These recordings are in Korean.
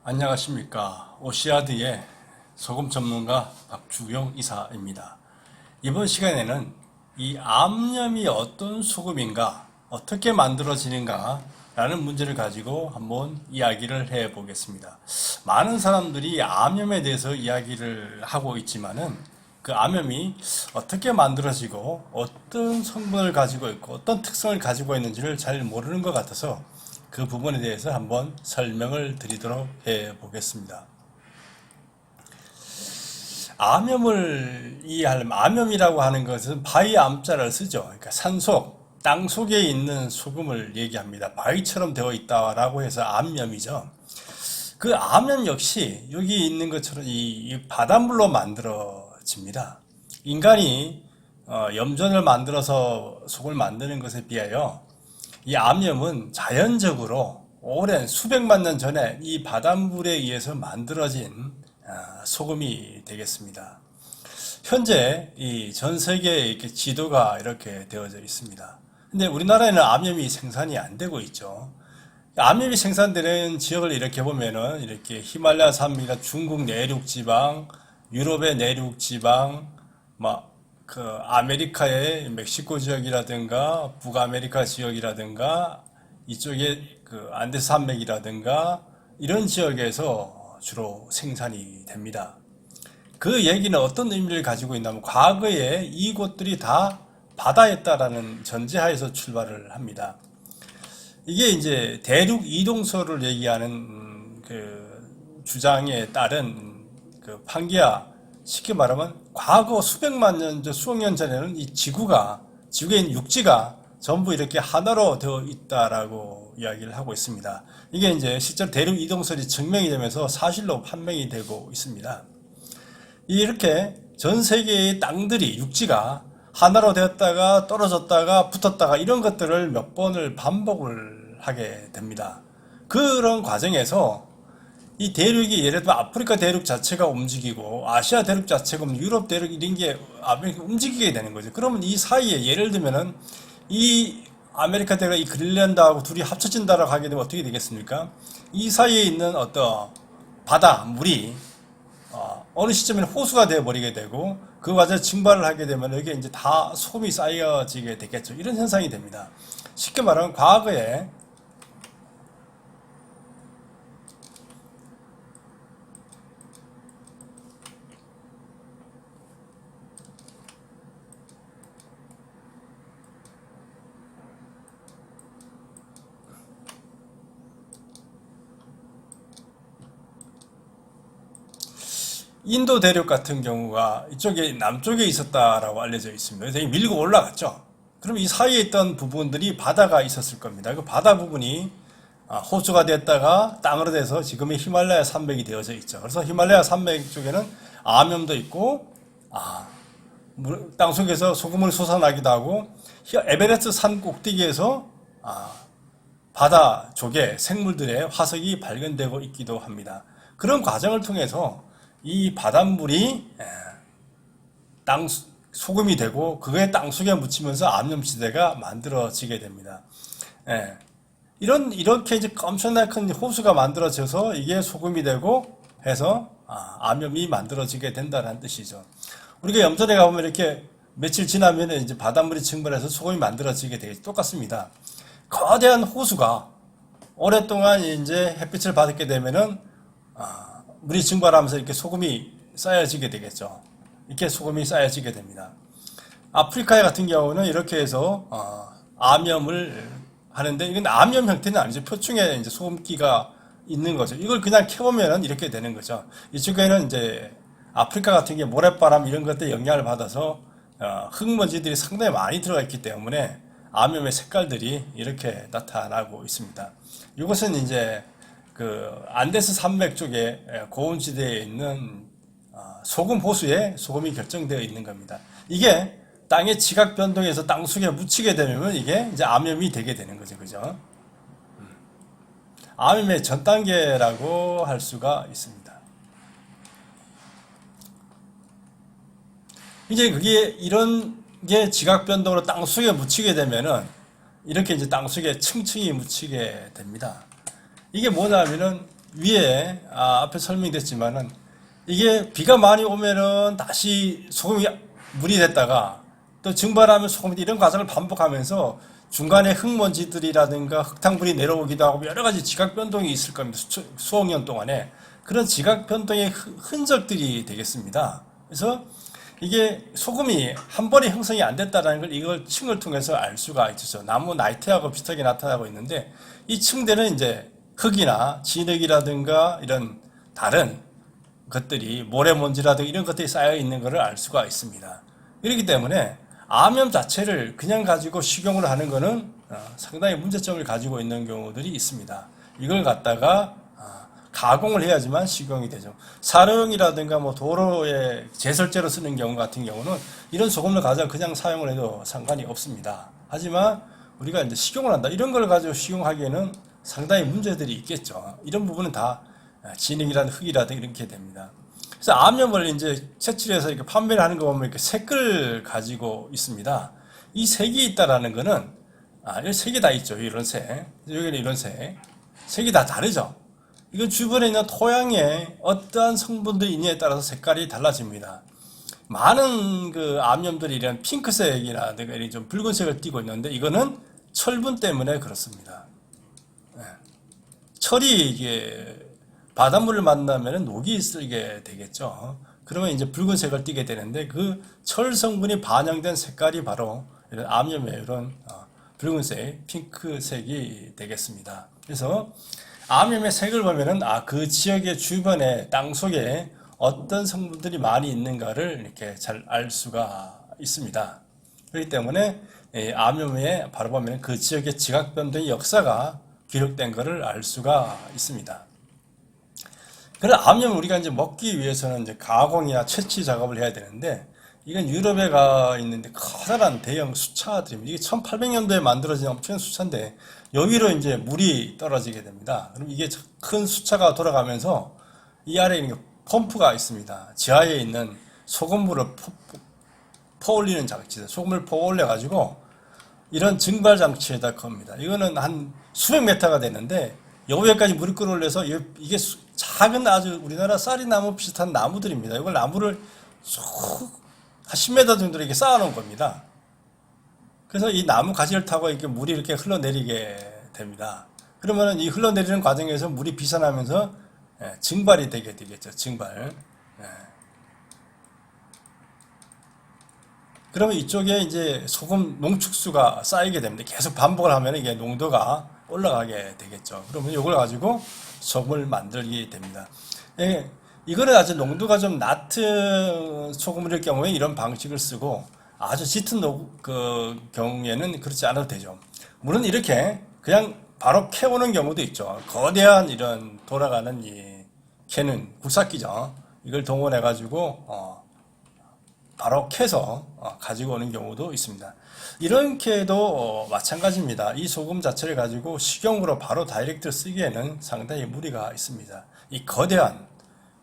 안녕하십니까. 오시아드의 소금 전문가 박주용 이사입니다. 이번 시간에는 이 암염이 어떤 소금인가, 어떻게 만들어지는가 라는 문제를 가지고 한번 이야기를 해 보겠습니다. 많은 사람들이 암염에 대해서 이야기를 하고 있지만은 그 암염이 어떻게 만들어지고 어떤 성분을 가지고 있고 어떤 특성을 가지고 있는지를 잘 모르는 것 같아서 그 부분에 대해서 한번 설명을 드리도록 해 보겠습니다. 암염을 이해하려면 암염이라고 하는 것은 바위 암자를 쓰죠. 그러니까 산속, 땅 속에 있는 소금을 얘기합니다. 바위처럼 되어 있다라고 해서 암염이죠. 그 암염 역시 여기 있는 것처럼 이 바닷물로 만들어집니다. 인간이 염전을 만들어서 속을 만드는 것에 비하여 이 암염은 자연적으로 오랜 수백만 년 전에 이 바닷물에 의해서 만들어진 소금이 되겠습니다. 현재 이 전 세계에 이렇게 지도가 이렇게 되어져 있습니다. 근데 우리나라에는 암염이 생산이 안 되고 있죠. 암염이 생산되는 지역을 이렇게 보면은 이렇게 히말라야 산맥이나 중국 내륙 지방, 유럽의 내륙 지방, 그 아메리카의 멕시코 지역이라든가 북아메리카 지역이라든가 이쪽에 그 안데스 산맥이라든가 이런 지역에서 주로 생산이 됩니다. 그 얘기는 어떤 의미를 가지고 있냐면 과거에 이곳들이 다 바다였다라는 전제하에서 출발을 합니다. 이게 이제 대륙 이동설을 얘기하는 그 주장에 따른 그 판기야, 쉽게 말하면 과거 수백만 년, 수억 년 전에는 이 지구에 있는 육지가 전부 이렇게 하나로 되어 있다라고 이야기를 하고 있습니다. 이게 이제 실제로 대륙 이동설이 증명이 되면서 사실로 판명이 되고 있습니다. 이렇게 전 세계의 땅들이 육지가 하나로 되었다가 떨어졌다가 붙었다가 이런 것들을 몇 번을 반복을 하게 됩니다. 그런 과정에서 이 대륙이 예를 들면 아프리카 대륙 자체가 움직이고 아시아 대륙 자체가 유럽 대륙 이런 게 움직이게 되는 거죠. 그러면 이 사이에 예를 들면은 이 아메리카 대륙과 이 그린란드하고 둘이 합쳐진다라고 하게 되면 어떻게 되겠습니까? 이 사이에 있는 어떤 바다 물이 어느 시점에는 호수가 되어 버리게 되고 그 과정에 증발을 하게 되면 여기에 이제 다 소금이 쌓여지게 되겠죠. 이런 현상이 됩니다. 쉽게 말하면 과거에 인도 대륙 같은 경우가 이쪽에 남쪽에 있었다라고 알려져 있습니다. 그래서 밀고 올라갔죠. 그럼 이 사이에 있던 부분들이 바다가 있었을 겁니다. 그 바다 부분이 호수가 됐다가 땅으로 돼서 지금의 히말라야 산맥이 되어져 있죠. 그래서 히말라야 산맥 쪽에는 암염도 있고 땅 속에서 소금을 솟아나기도 하고 에베레스트 산 꼭대기에서 바다 쪽에 생물들의 화석이 발견되고 있기도 합니다. 그런 과정을 통해서 이 바닷물이 소금이 되고 그게 땅속에 묻히면서 암염지대가 만들어지게 됩니다. 이렇게 이제 엄청나게 큰 호수가 만들어져서 이게 소금이 되고 해서 암염이 만들어지게 된다는 뜻이죠. 우리가 염전에 가보면 이렇게 며칠 지나면 이제 바닷물이 증발해서 소금이 만들어지게 되겠죠. 똑같습니다. 거대한 호수가 오랫동안 이제 햇빛을 받게 되면은 물이 증발하면서 이렇게 소금이 쌓여지게 되겠죠. 이렇게 소금이 쌓여지게 됩니다. 아프리카 같은 경우는 이렇게 해서 암염을 하는데 이건 암염 형태는 아니죠. 표층에 이제 소금기가 있는 거죠. 이걸 그냥 캐보면 이렇게 되는 거죠. 이쪽에는 이제 아프리카 같은 게 모래바람 이런 것들 영향을 받아서 흙먼지들이 상당히 많이 들어가 있기 때문에 암염의 색깔들이 이렇게 나타나고 있습니다. 이것은 이제 그 안데스 산맥 쪽에 고온지대에 있는 소금 호수에 소금이 결정되어 있는 겁니다. 이게 땅의 지각 변동에서 땅 속에 묻히게 되면 이게 이제 암염이 되게 되는 거죠. 그죠? 암염의 전 단계라고 할 수가 있습니다. 이제 그게 이런 게 지각 변동으로 땅 속에 묻히게 되면은 이렇게 이제 땅 속에 층층이 묻히게 됩니다. 이게 뭐냐면은 위에 앞에 설명됐지만은 이게 비가 많이 오면은 다시 소금이 물이 됐다가 또 증발하면 소금이 이런 과정을 반복하면서 중간에 흙먼지들이라든가 흙탕물이 내려오기도 하고 여러 가지 지각 변동이 있을 겁니다. 수억 년 동안에 그런 지각 변동의 흔적들이 되겠습니다. 그래서 이게 소금이 한 번에 형성이 안 됐다는 걸 이걸 층을 통해서 알 수가 있죠. 나무 나이테하고 비슷하게 나타나고 있는데 이 층들은 이제 흙이나 진흙이라든가 이런 다른 것들이 모래먼지라든가 이런 것들이 쌓여 있는 것을 알 수가 있습니다. 그렇기 때문에 암염 자체를 그냥 가지고 식용을 하는 것은 상당히 문제점을 가지고 있는 경우들이 있습니다. 이걸 갖다가 가공을 해야지만 식용이 되죠. 사령이라든가 뭐 도로에 제설제로 쓰는 경우 같은 경우는 이런 소금을 가져 그냥 사용을 해도 상관이 없습니다. 하지만 우리가 이제 식용을 한다. 이런 걸 가지고 식용하기에는 상당히 문제들이 있겠죠. 이런 부분은 다 진흙이라든 흙이라든 이렇게 됩니다. 그래서 암염을 이제 채취해서 이렇게 판매를 하는 거 보면 이렇게 색을 가지고 있습니다. 이 색이 있다라는 거는 이런 색이 다 있죠. 이런 색, 여기는 이런 색, 색이 다 다르죠. 이건 주변에 있는 토양에 어떠한 성분들이 있느냐에 따라서 색깔이 달라집니다. 많은 그 암염들이 이런 핑크색이나 이런 좀 붉은색을 띠고 있는데 이거는 철분 때문에 그렇습니다. 철이 이게 바닷물을 만나면 녹이 슬게 되겠죠. 그러면 이제 붉은색을 띠게 되는데 그 철 성분이 반영된 색깔이 바로 이런 암염의 이런 붉은색, 핑크색이 되겠습니다. 그래서 암염의 색을 보면은 그 지역의 주변에 땅 속에 어떤 성분들이 많이 있는가를 이렇게 잘 알 수가 있습니다. 그렇기 때문에 암염에 바로 보면 그 지역의 지각 변동의 역사가 기록된 것을 알 수가 있습니다. 그래서 암염을 우리가 이제 먹기 위해서는 이제 가공이나 채취 작업을 해야 되는데 이건 유럽에 가 있는데 커다란 대형 수차들입니다. 이게 1800년도에 만들어진 엄청난 수차인데 여기로 이제 물이 떨어지게 됩니다. 그럼 이게 큰 수차가 돌아가면서 이 아래에 있는 펌프가 있습니다. 지하에 있는 소금물을 퍼올리는 장치들, 소금을 퍼올려 가지고 이런 증발 장치에다 겁니다. 이거는 한 수백 메타가 되는데 여기까지 물이 끌어올려서 이게 작은 아주 우리나라 쌀이나무 비슷한 나무들입니다. 이걸 나무를 한 10m 정도로 이렇게 쌓아놓은 겁니다. 그래서 이 나무 가지를 타고 이렇게 물이 이렇게 흘러내리게 됩니다. 그러면 이 흘러내리는 과정에서 물이 비산하면서 증발이 되게 되겠죠. 증발. 그러면 이쪽에 이제 소금 농축수가 쌓이게 됩니다. 계속 반복을 하면 이게 농도가 올라가게 되겠죠. 그러면 이걸 가지고 소금을 만들게 됩니다. 이거는 아주 농도가 좀 낮은 소금일 경우에 이런 방식을 쓰고 아주 짙은 그 경우에는 그렇지 않아도 되죠. 물론 이렇게 그냥 바로 캐오는 경우도 있죠. 거대한 이런 돌아가는 이 캐는 굴삭기죠. 이걸 동원해 가지고 바로 캐서 가지고 오는 경우도 있습니다. 이렇게도 마찬가지입니다. 이 소금 자체를 가지고 식용으로 바로 다이렉트 쓰기에는 상당히 무리가 있습니다. 이 거대한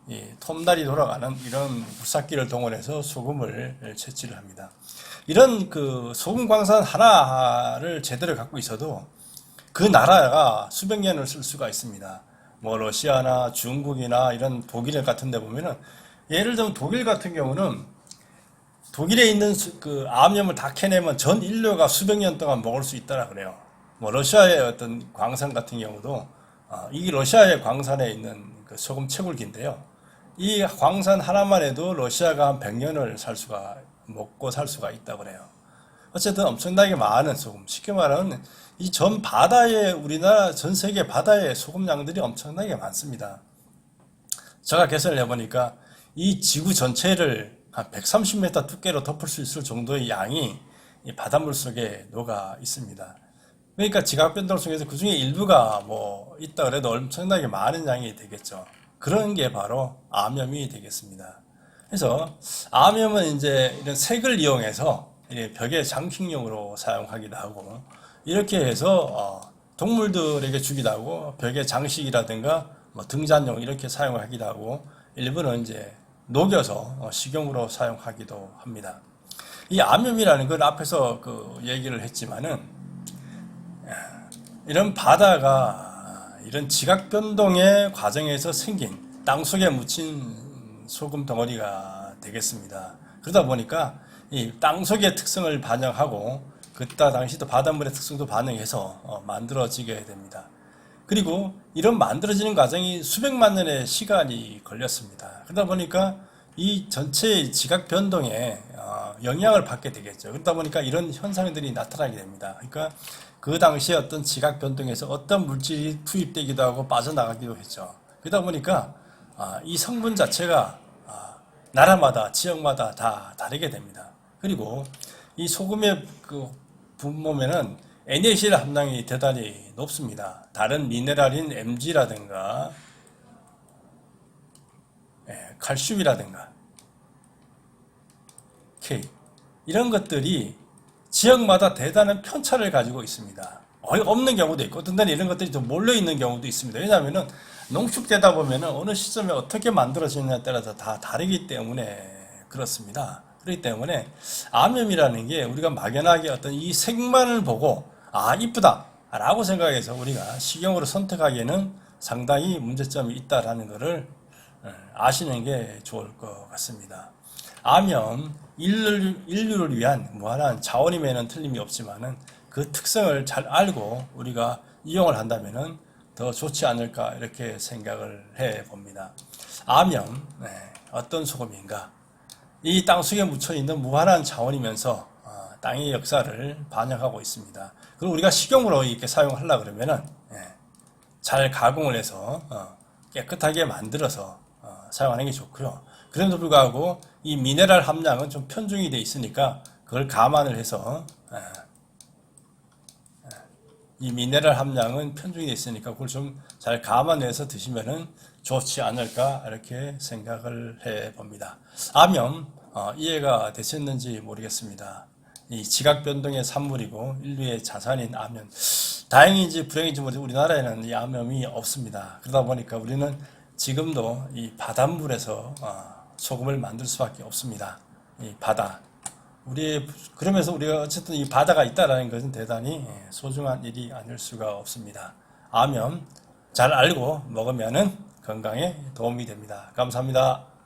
이 톱날이 돌아가는 이런 굴삭기를 동원해서 소금을 채취를 합니다. 이런 그 소금 광산 하나를 제대로 갖고 있어도 그 나라가 수백 년을 쓸 수가 있습니다. 뭐 러시아나 중국이나 이런 독일 같은 데 보면은 예를 들면 독일 같은 경우는 독일에 있는 그 암염을 다 캐내면 전 인류가 수백 년 동안 먹을 수 있다라 그래요. 뭐 러시아의 어떤 광산 같은 경우도 이 러시아의 광산에 있는 그 소금 채굴기인데요. 이 광산 하나만 해도 러시아가 한 100년을 먹고 살 수가 있다고 그래요. 어쨌든 엄청나게 많은 소금, 쉽게 말하면 이 전 바다에 우리나라 전 세계 바다에 소금량들이 엄청나게 많습니다. 제가 계산을 해보니까 이 지구 전체를 한 130m 두께로 덮을 수 있을 정도의 양이 이 바닷물 속에 녹아 있습니다. 그러니까 지각 변동 속에서 그 중에 일부가 뭐 있다 그래도 엄청나게 많은 양이 되겠죠. 그런 게 바로 암염이 되겠습니다. 그래서 암염은 이제 이런 색을 이용해서 벽에 장식용으로 사용하기도 하고 이렇게 해서 동물들에게 주기도 하고 벽에 장식이라든가 뭐 등잔용 이렇게 사용하기도 하고 일부는 이제 녹여서 식용으로 사용하기도 합니다. 이 암염이라는 건 앞에서 그 얘기를 했지만은 이런 바다가 이런 지각 변동의 과정에서 생긴 땅속에 묻힌 소금 덩어리가 되겠습니다. 그러다 보니까 이 땅속의 특성을 반영하고 그때 당시도 바닷물의 특성도 반영해서 만들어지게 됩니다. 그리고 이런 만들어지는 과정이 수백만 년의 시간이 걸렸습니다. 그러다 보니까 이 전체의 지각 변동에 영향을 받게 되겠죠. 그러다 보니까 이런 현상들이 나타나게 됩니다. 그러니까 그 당시에 어떤 지각 변동에서 어떤 물질이 투입되기도 하고 빠져나가기도 했죠. 그러다 보니까 이 성분 자체가 나라마다 지역마다 다 다르게 됩니다. 그리고 이 소금의 그 분모에는 NaCl 함량이 대단히 높습니다. 다른 미네랄인 Mg라든가 칼슘이라든가 K 이런 것들이 지역마다 대단한 편차를 가지고 있습니다. 없는 경우도 있고 어떤 데는 이런 것들이 좀 몰려 있는 경우도 있습니다. 왜냐하면 농축되다 보면 어느 시점에 어떻게 만들어지느냐에 따라서 다 다르기 때문에 그렇습니다. 그렇기 때문에 암염이라는 게 우리가 막연하게 어떤 이 색만을 보고 이쁘다 라고 생각해서 우리가 식용으로 선택하기에는 상당히 문제점이 있다라는 것을 아시는 게 좋을 것 같습니다. 암염, 인류를 위한 무한한 자원임에는 틀림이 없지만은 그 특성을 잘 알고 우리가 이용을 한다면은 더 좋지 않을까 이렇게 생각을 해 봅니다. 암염, 어떤 소금인가? 이 땅속에 묻혀 있는 무한한 자원이면서 땅의 역사를 반영하고 있습니다. 그리고 우리가 식용으로 이렇게 사용하려 그러면은 잘 가공을 해서 깨끗하게 만들어서 사용하는 게 좋고요. 그럼에도 불구하고 이 미네랄 함량은 좀 편중이 돼 있으니까 그걸 감안을 해서 이 미네랄 함량은 편중이 돼 있으니까 그걸 좀 잘 감안해서 드시면은 좋지 않을까 이렇게 생각을 해 봅니다. 암염 이해가 되셨는지 모르겠습니다. 이 지각 변동의 산물이고 인류의 자산인 암염. 다행인지 불행인지 모르지만 우리나라에는 이 암염이 없습니다. 그러다 보니까 우리는 지금도 이 바닷물에서 소금을 만들 수밖에 없습니다. 이 바다. 그러면서 우리가 어쨌든 이 바다가 있다라는 것은 대단히 소중한 일이 아닐 수가 없습니다. 암염 잘 알고 먹으면은 건강에 도움이 됩니다. 감사합니다.